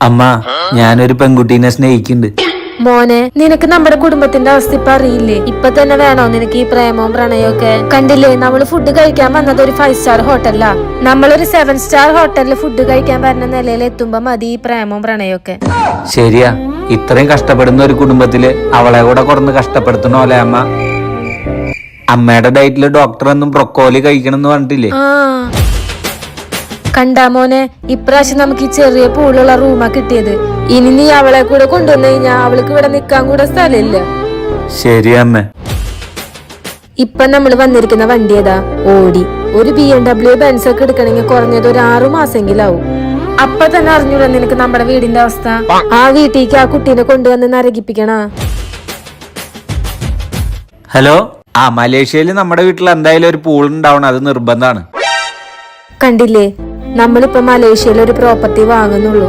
അമ്മ, ഞാനൊരു പെൺകുട്ടീനെ സ്നേഹിക്കുന്നുണ്ട്. മോനെ, നിനക്ക് നമ്മുടെ കുടുംബത്തിന്റെ അവസ്ഥ ഇപ്പൊ അറിയില്ലേ? ഇപ്പൊ തന്നെ വേണോ നിനക്ക് ഈ പ്രേമവും പ്രണയവും ഒക്കെ? കണ്ടില്ലേ, നമ്മള് ഫുഡ് കഴിക്കാൻ വന്നത് ഒരു 5 സ്റ്റാർ ഹോട്ടലിലാ. നമ്മളൊരു 7 സ്റ്റാർ ഹോട്ടലിൽ ഫുഡ് കഴിക്കാൻ വരുന്ന നിലയിൽ എത്തുമ്പോ മതി ഈ പ്രേമവും പ്രണയവും ഒക്കെ. ശരിയാ, ഇത്രയും കഷ്ടപ്പെടുന്ന ഒരു കുടുംബത്തില് അവളെ കൂടെ കുറന്ന് കഷ്ടപ്പെടുത്തണോലെ അമ്മ. അമ്മയുടെ ഡയറ്റില് ഡോക്ടർ ഒന്നും ബ്രൊക്കോലി കഴിക്കണം എന്ന് പറഞ്ഞിട്ടില്ലേ? കണ്ടാ മോനെ, ഇപ്രാവശ്യം നമുക്ക് ഈ ചെറിയ പൂളുള്ള റൂമാ കിട്ടിയത്. ഇനി നീ അവളെ കൂടെ കൊണ്ടുവന്നു കഴിഞ്ഞാ അവൾക്ക് ഇവിടെ നിക്കാൻ കൂടെ സ്ഥലമില്ല. ശരി അമ്മ. ഇപ്പൊ നമ്മൾ വന്നിരിക്കുന്ന വണ്ടി ഏതാ? ഓടി. ഒരു BMW ബെൻസ് ഒക്കെ എടുക്കണമെങ്കിൽ കുറഞ്ഞത് ഒരു 6 മാസെങ്കിലാവും. അപ്പൊ തന്നെ അറിഞ്ഞൂടാ നിനക്ക് നമ്മുടെ വീടിന്റെ അവസ്ഥ. ആ വീട്ടിലേക്ക് ആ കുട്ടീനെ കൊണ്ടുവന്ന് നരകിപ്പിക്കണ. ഹലോ, മലേഷ്യയിൽ നമ്മുടെ വീട്ടിൽ എന്തായാലും ഒരു പൂൾ ഉണ്ടാവണം, അത് നിർബന്ധമാണ്. കണ്ടില്ലേ, നമ്മളിപ്പോ മലേഷ്യയിൽ ഒരു പ്രോപ്പർട്ടി വാങ്ങുന്നുള്ളൂ.